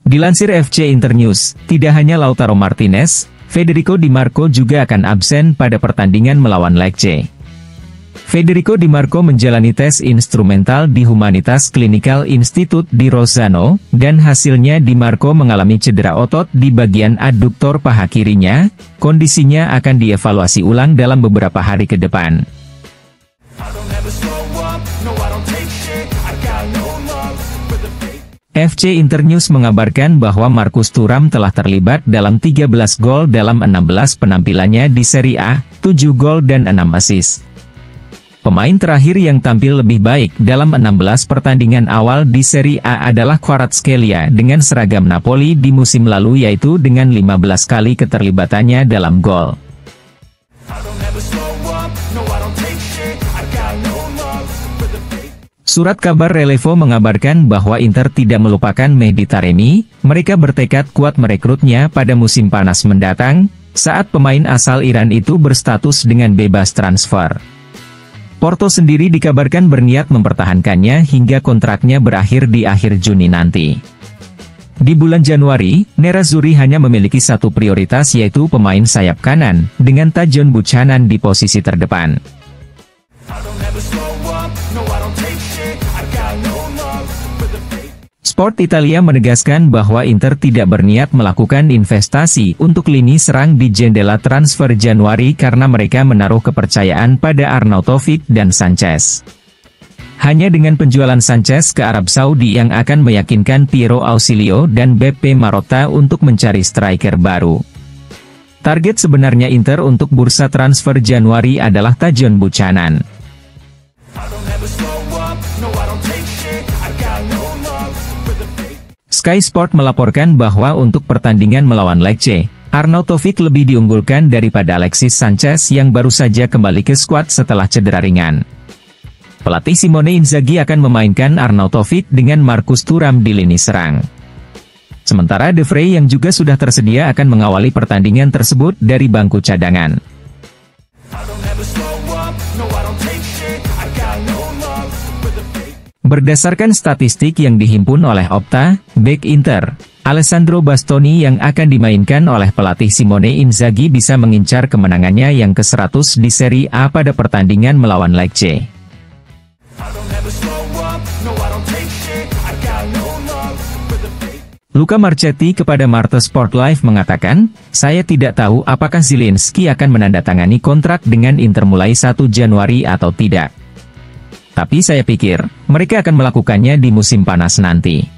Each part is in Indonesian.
Dilansir FC Internews, tidak hanya Lautaro Martinez, Federico Di Marco juga akan absen pada pertandingan melawan Lecce. Federico Di Marco menjalani tes instrumental di Humanitas Clinical Institute di Rozzano, dan hasilnya Di Marco mengalami cedera otot di bagian aduktor paha kirinya. Kondisinya akan dievaluasi ulang dalam beberapa hari ke depan. FC Internews mengabarkan bahwa Marcus Thuram telah terlibat dalam 13 gol dalam 16 penampilannya di Serie A, 7 gol dan 6 assist. Pemain terakhir yang tampil lebih baik dalam 16 pertandingan awal di Serie A adalah Kvaratskhelia dengan seragam Napoli di musim lalu, yaitu dengan 15 kali keterlibatannya dalam gol. Surat kabar Relevo mengabarkan bahwa Inter tidak melupakan Mehdi Taremi. Mereka bertekad kuat merekrutnya pada musim panas mendatang, saat pemain asal Iran itu berstatus dengan bebas transfer. Porto sendiri dikabarkan berniat mempertahankannya hingga kontraknya berakhir di akhir Juni nanti. Di bulan Januari, Nerazzurri hanya memiliki satu prioritas, yaitu pemain sayap kanan, dengan Tajon Buchanan di posisi terdepan. Sport Italia menegaskan bahwa Inter tidak berniat melakukan investasi untuk lini serang di jendela transfer Januari karena mereka menaruh kepercayaan pada Arnautovic dan Sanchez. Hanya dengan penjualan Sanchez ke Arab Saudi yang akan meyakinkan Piero Ausilio dan Beppe Marotta untuk mencari striker baru. Target sebenarnya Inter untuk bursa transfer Januari adalah Tajon Buchanan. Sky Sport melaporkan bahwa untuk pertandingan melawan Lecce, Arnautovic lebih diunggulkan daripada Alexis Sanchez yang baru saja kembali ke skuad setelah cedera ringan. Pelatih Simone Inzaghi akan memainkan Arnautovic dengan Marcus Thuram di lini serang. Sementara De Vrij yang juga sudah tersedia akan mengawali pertandingan tersebut dari bangku cadangan. Berdasarkan statistik yang dihimpun oleh Opta, bek Inter, Alessandro Bastoni yang akan dimainkan oleh pelatih Simone Inzaghi bisa mengincar kemenangannya yang ke-100 di Serie A pada pertandingan melawan Lecce. Luca Marchetti kepada Marca Sport Live mengatakan, "Saya tidak tahu apakah Zielinski akan menandatangani kontrak dengan Inter mulai 1 Januari atau tidak. Tapi saya pikir, mereka akan melakukannya di musim panas nanti.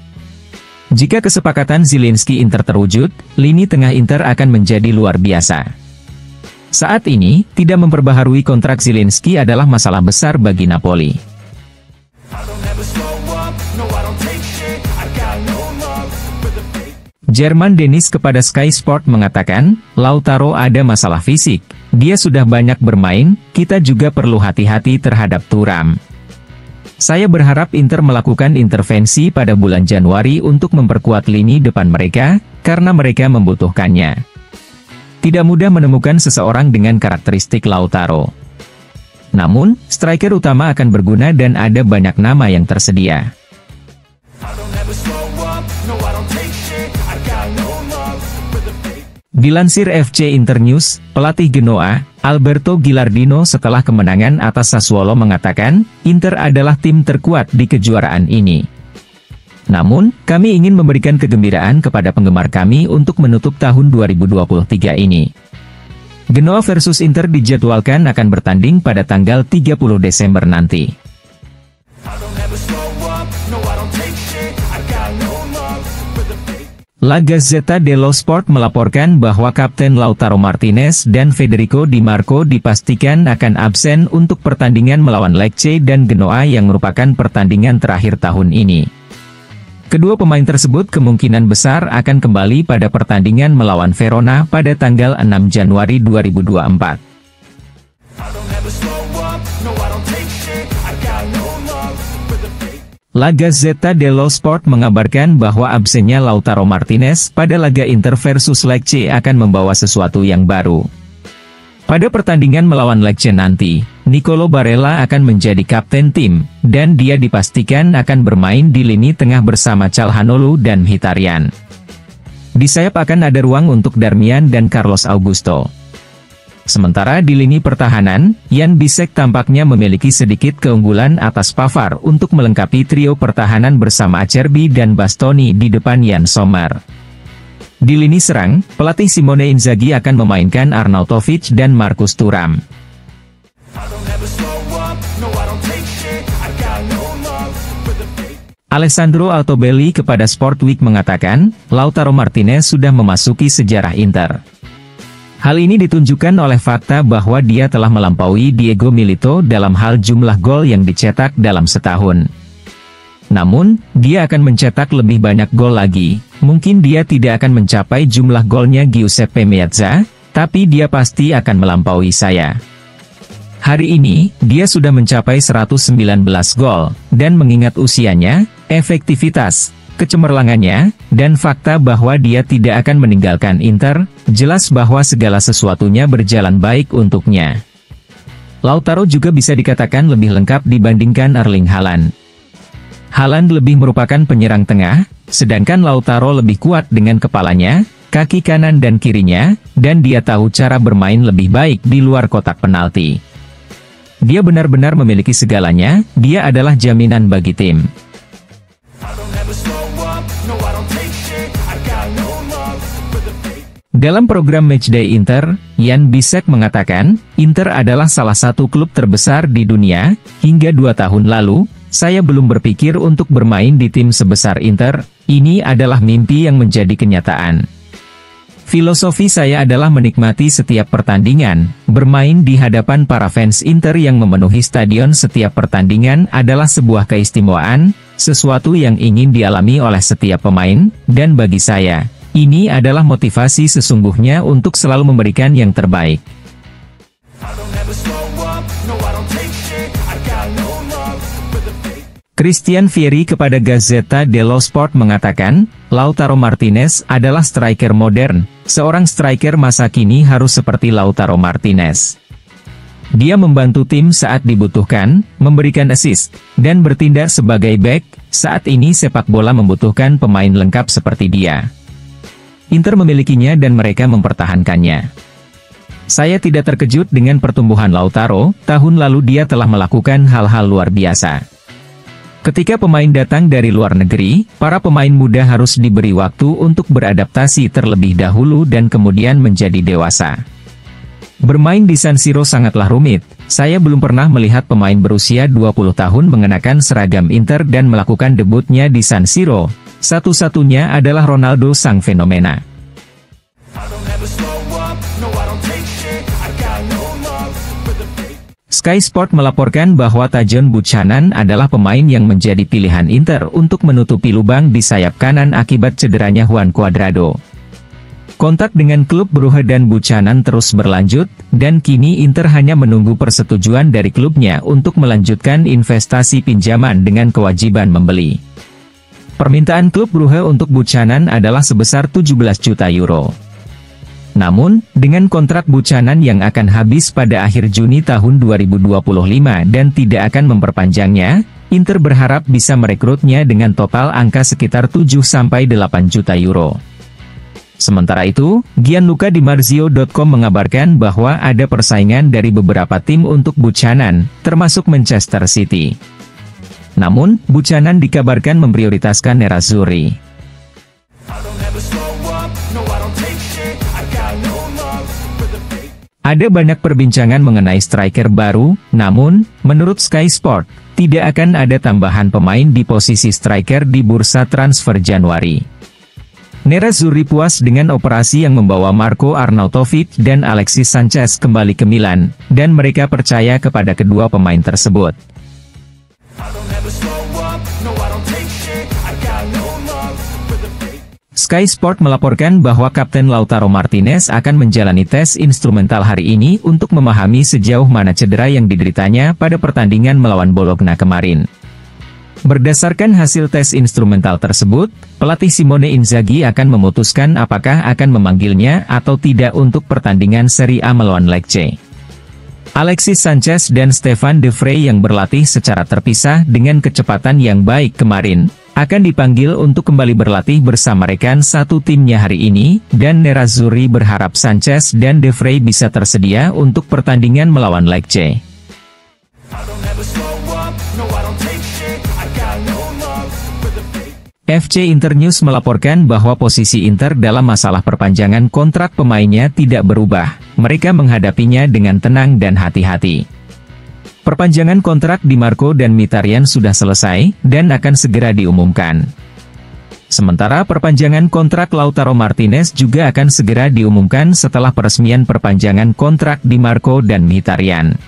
Jika kesepakatan Zielinski-Inter terwujud, lini tengah Inter akan menjadi luar biasa." Saat ini, tidak memperbaharui kontrak Zielinski adalah masalah besar bagi Napoli. Jerman Dennis kepada Sky Sport mengatakan, "Lautaro ada masalah fisik, dia sudah banyak bermain, kita juga perlu hati-hati terhadap Thuram. Saya berharap Inter melakukan intervensi pada bulan Januari untuk memperkuat lini depan mereka, karena mereka membutuhkannya. Tidak mudah menemukan seseorang dengan karakteristik Lautaro. Namun, striker utama akan berguna dan ada banyak nama yang tersedia." Dilansir FC Internews, pelatih Genoa, Alberto Gilardino setelah kemenangan atas Sassuolo mengatakan, "Inter adalah tim terkuat di kejuaraan ini. Namun, kami ingin memberikan kegembiraan kepada penggemar kami untuk menutup tahun 2023 ini." Genoa versus Inter dijadwalkan akan bertanding pada tanggal 30 Desember nanti. La Gazzetta dello Sport melaporkan bahwa Kapten Lautaro Martinez dan Federico Di Marco dipastikan akan absen untuk pertandingan melawan Lecce dan Genoa yang merupakan pertandingan terakhir tahun ini. Kedua pemain tersebut kemungkinan besar akan kembali pada pertandingan melawan Verona pada tanggal 6 Januari 2024. La Gazzetta dello Sport mengabarkan bahwa absennya Lautaro Martinez pada laga Inter versus Lecce akan membawa sesuatu yang baru. Pada pertandingan melawan Lecce nanti, Nicolo Barella akan menjadi kapten tim, dan dia dipastikan akan bermain di lini tengah bersama Calhanoglu dan Mkhitaryan. Di sayap akan ada ruang untuk Darmian dan Carlos Augusto. Sementara di lini pertahanan, Jan Bisek tampaknya memiliki sedikit keunggulan atas Pavard untuk melengkapi trio pertahanan bersama Acerbi dan Bastoni di depan Jan Sommer. Di lini serang, pelatih Simone Inzaghi akan memainkan Arnautovic dan Marcus Thuram. Alessandro Altobelli kepada Sport Week mengatakan, Lautaro Martinez sudah memasuki sejarah Inter. Hal ini ditunjukkan oleh fakta bahwa dia telah melampaui Diego Milito dalam hal jumlah gol yang dicetak dalam setahun. Namun, dia akan mencetak lebih banyak gol lagi. Mungkin dia tidak akan mencapai jumlah golnya Giuseppe Meazza, tapi dia pasti akan melampaui saya. Hari ini, dia sudah mencapai 119 gol, dan mengingat usianya, efektivitas, kecemerlangannya, dan fakta bahwa dia tidak akan meninggalkan Inter, jelas bahwa segala sesuatunya berjalan baik untuknya. Lautaro juga bisa dikatakan lebih lengkap dibandingkan Erling Haaland. Haaland lebih merupakan penyerang tengah, sedangkan Lautaro lebih kuat dengan kepalanya, kaki kanan dan kirinya, dan dia tahu cara bermain lebih baik di luar kotak penalti. Dia benar-benar memiliki segalanya, dia adalah jaminan bagi tim. Dalam program Matchday Inter, Jan Bisek mengatakan, Inter adalah salah satu klub terbesar di dunia. Hingga 2 tahun lalu, saya belum berpikir untuk bermain di tim sebesar Inter. Ini adalah mimpi yang menjadi kenyataan. Filosofi saya adalah menikmati setiap pertandingan. Bermain di hadapan para fans Inter yang memenuhi stadion setiap pertandingan adalah sebuah keistimewaan, sesuatu yang ingin dialami oleh setiap pemain, dan bagi saya, ini adalah motivasi sesungguhnya untuk selalu memberikan yang terbaik. Christian Vieri kepada Gazzetta dello Sport mengatakan, Lautaro Martinez adalah striker modern. Seorang striker masa kini harus seperti Lautaro Martinez. Dia membantu tim saat dibutuhkan, memberikan assist, dan bertindak sebagai back. Saat ini sepak bola membutuhkan pemain lengkap seperti dia. Inter memilikinya dan mereka mempertahankannya. Saya tidak terkejut dengan pertumbuhan Lautaro, tahun lalu dia telah melakukan hal-hal luar biasa. Ketika pemain datang dari luar negeri, para pemain muda harus diberi waktu untuk beradaptasi terlebih dahulu dan kemudian menjadi dewasa. Bermain di San Siro sangatlah rumit. Saya belum pernah melihat pemain berusia 20 tahun mengenakan seragam Inter dan melakukan debutnya di San Siro. Satu-satunya adalah Ronaldo sang fenomena. Sky Sport melaporkan bahwa Tajon Buchanan adalah pemain yang menjadi pilihan Inter untuk menutupi lubang di sayap kanan akibat cederanya Juan Cuadrado. Kontak dengan klub Brugge dan Buchanan terus berlanjut, dan kini Inter hanya menunggu persetujuan dari klubnya untuk melanjutkan investasi pinjaman dengan kewajiban membeli. Permintaan klub Brugge untuk Buchanan adalah sebesar 17 juta euro. Namun, dengan kontrak Buchanan yang akan habis pada akhir Juni tahun 2025 dan tidak akan memperpanjangnya, Inter berharap bisa merekrutnya dengan total angka sekitar 7-8 juta euro. Sementara itu, Gianluca Di Marzio.com mengabarkan bahwa ada persaingan dari beberapa tim untuk Buchanan, termasuk Manchester City. Namun, Buchanan dikabarkan memprioritaskan Nerazzurri. Ada banyak perbincangan mengenai striker baru, namun, menurut Sky Sport, tidak akan ada tambahan pemain di posisi striker di bursa transfer Januari. Nerazzurri puas dengan operasi yang membawa Marco Arnautovic dan Alexis Sanchez kembali ke Milan, dan mereka percaya kepada kedua pemain tersebut. Sky Sport melaporkan bahwa Kapten Lautaro Martinez akan menjalani tes instrumental hari ini untuk memahami sejauh mana cedera yang dideritanya pada pertandingan melawan Bologna kemarin. Berdasarkan hasil tes instrumental tersebut, pelatih Simone Inzaghi akan memutuskan apakah akan memanggilnya atau tidak untuk pertandingan Serie A melawan Lecce. Alexis Sanchez dan Stefan De Vrij yang berlatih secara terpisah dengan kecepatan yang baik kemarin, akan dipanggil untuk kembali berlatih bersama rekan satu timnya hari ini, dan Nerazzurri berharap Sanchez dan De Vrij bisa tersedia untuk pertandingan melawan Lecce. FC Internews melaporkan bahwa posisi Inter dalam masalah perpanjangan kontrak pemainnya tidak berubah. Mereka menghadapinya dengan tenang dan hati-hati. Perpanjangan kontrak Di Marco dan Mkhitaryan sudah selesai, dan akan segera diumumkan. Sementara perpanjangan kontrak Lautaro Martinez juga akan segera diumumkan setelah peresmian perpanjangan kontrak Di Marco dan Mkhitaryan.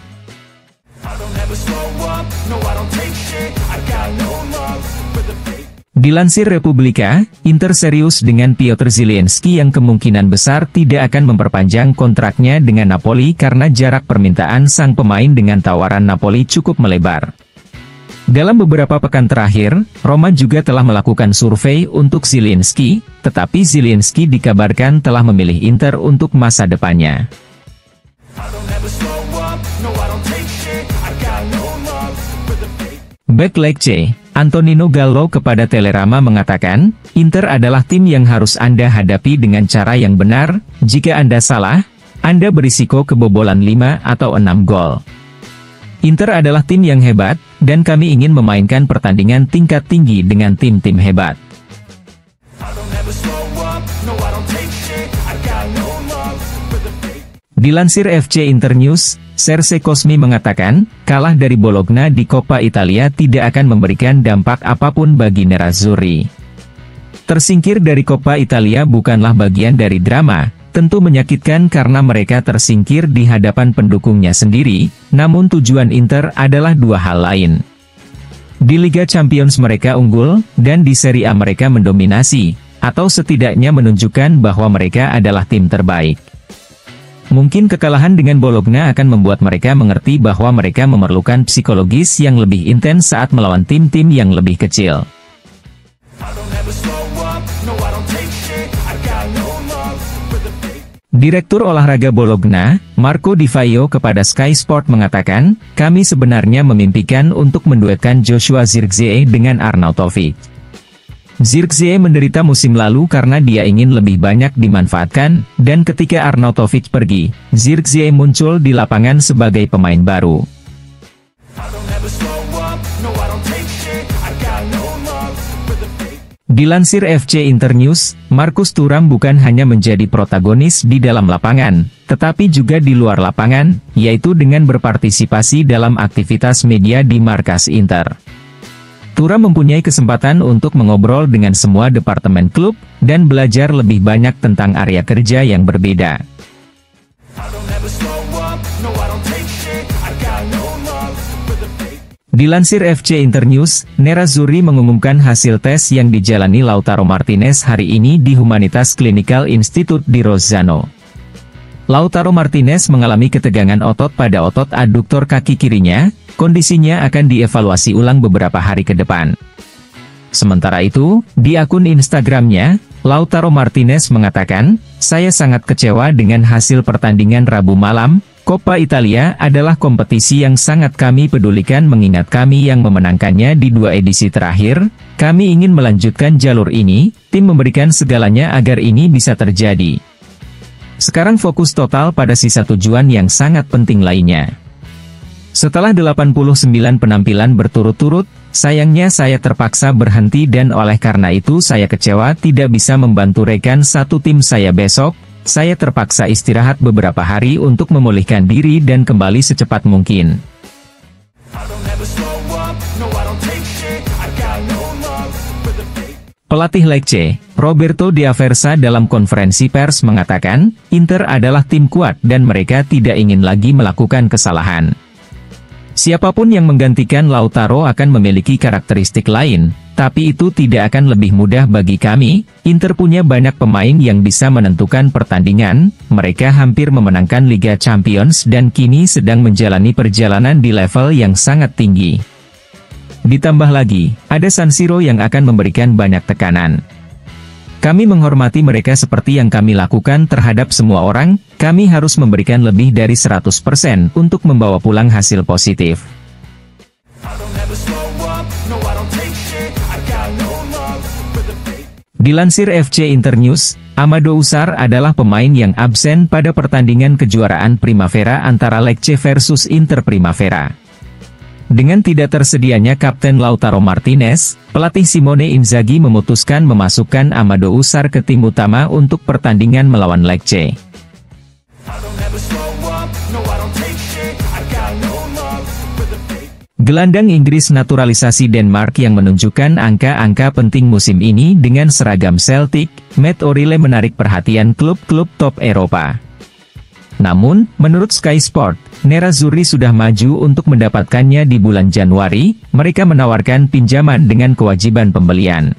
Dilansir Republika, Inter serius dengan Piotr Zielinski yang kemungkinan besar tidak akan memperpanjang kontraknya dengan Napoli karena jarak permintaan sang pemain dengan tawaran Napoli cukup melebar. Dalam beberapa pekan terakhir, Roma juga telah melakukan survei untuk Zielinski, tetapi Zielinski dikabarkan telah memilih Inter untuk masa depannya. Bek Lecce, Antonino Gallo kepada Telerama mengatakan, Inter adalah tim yang harus Anda hadapi dengan cara yang benar. Jika Anda salah, Anda berisiko kebobolan 5 atau 6 gol. Inter adalah tim yang hebat, dan kami ingin memainkan pertandingan tingkat tinggi dengan tim-tim hebat. Dilansir FC Internews, Serse Cosmi mengatakan, kalah dari Bologna di Coppa Italia tidak akan memberikan dampak apapun bagi Nerazzurri. Tersingkir dari Coppa Italia bukanlah bagian dari drama, tentu menyakitkan karena mereka tersingkir di hadapan pendukungnya sendiri, namun tujuan Inter adalah dua hal lain. Di Liga Champions mereka unggul, dan di Serie A mereka mendominasi, atau setidaknya menunjukkan bahwa mereka adalah tim terbaik. Mungkin kekalahan dengan Bologna akan membuat mereka mengerti bahwa mereka memerlukan psikologis yang lebih intens saat melawan tim-tim yang lebih kecil. Direktur olahraga Bologna, Marco Di Vaio kepada Sky Sport mengatakan, kami sebenarnya memimpikan untuk menduetkan Joshua Zirkzee dengan Arnautovic. Zirkzee menderita musim lalu karena dia ingin lebih banyak dimanfaatkan, dan ketika Arnautovic pergi, Zirkzee muncul di lapangan sebagai pemain baru. Dilansir FC Internews, Marcus Thuram bukan hanya menjadi protagonis di dalam lapangan, tetapi juga di luar lapangan, yaitu dengan berpartisipasi dalam aktivitas media di markas Inter. Thuram mempunyai kesempatan untuk mengobrol dengan semua departemen klub, dan belajar lebih banyak tentang area kerja yang berbeda. Dilansir FC Internews, Nerazzurri mengumumkan hasil tes yang dijalani Lautaro Martinez hari ini di Humanitas Clinical Institute di Rozzano. Lautaro Martinez mengalami ketegangan otot pada otot aduktor kaki kirinya, kondisinya akan dievaluasi ulang beberapa hari ke depan. Sementara itu, di akun Instagramnya, Lautaro Martinez mengatakan, saya sangat kecewa dengan hasil pertandingan Rabu malam. Coppa Italia adalah kompetisi yang sangat kami pedulikan mengingat kami yang memenangkannya di 2 edisi terakhir. Kami ingin melanjutkan jalur ini, tim memberikan segalanya agar ini bisa terjadi. Sekarang fokus total pada sisa tujuan yang sangat penting lainnya. Setelah 89 penampilan berturut-turut, sayangnya saya terpaksa berhenti dan oleh karena itu saya kecewa tidak bisa membantu rekan satu tim saya besok. Saya terpaksa istirahat beberapa hari untuk memulihkan diri dan kembali secepat mungkin. Pelatih Lecce, Roberto De Aversa dalam konferensi pers mengatakan, Inter adalah tim kuat dan mereka tidak ingin lagi melakukan kesalahan. Siapapun yang menggantikan Lautaro akan memiliki karakteristik lain, tapi itu tidak akan lebih mudah bagi kami. Inter punya banyak pemain yang bisa menentukan pertandingan, mereka hampir memenangkan Liga Champions dan kini sedang menjalani perjalanan di level yang sangat tinggi. Ditambah lagi, ada San Siro yang akan memberikan banyak tekanan. Kami menghormati mereka seperti yang kami lakukan terhadap semua orang, kami harus memberikan lebih dari 100% untuk membawa pulang hasil positif. Dilansir FC Internews, Amadou Sarr adalah pemain yang absen pada pertandingan kejuaraan Primavera antara Lecce versus Inter Primavera. Dengan tidak tersedianya Kapten Lautaro Martinez, pelatih Simone Inzaghi memutuskan memasukkan Amadou Sarr ke tim utama untuk pertandingan melawan Lecce. Gelandang Inggris naturalisasi Denmark yang menunjukkan angka-angka penting musim ini dengan seragam Celtic, Matt O'Riley menarik perhatian klub-klub top Eropa. Namun, menurut Sky Sport, Nerazzurri sudah maju untuk mendapatkannya di bulan Januari, mereka menawarkan pinjaman dengan kewajiban pembelian.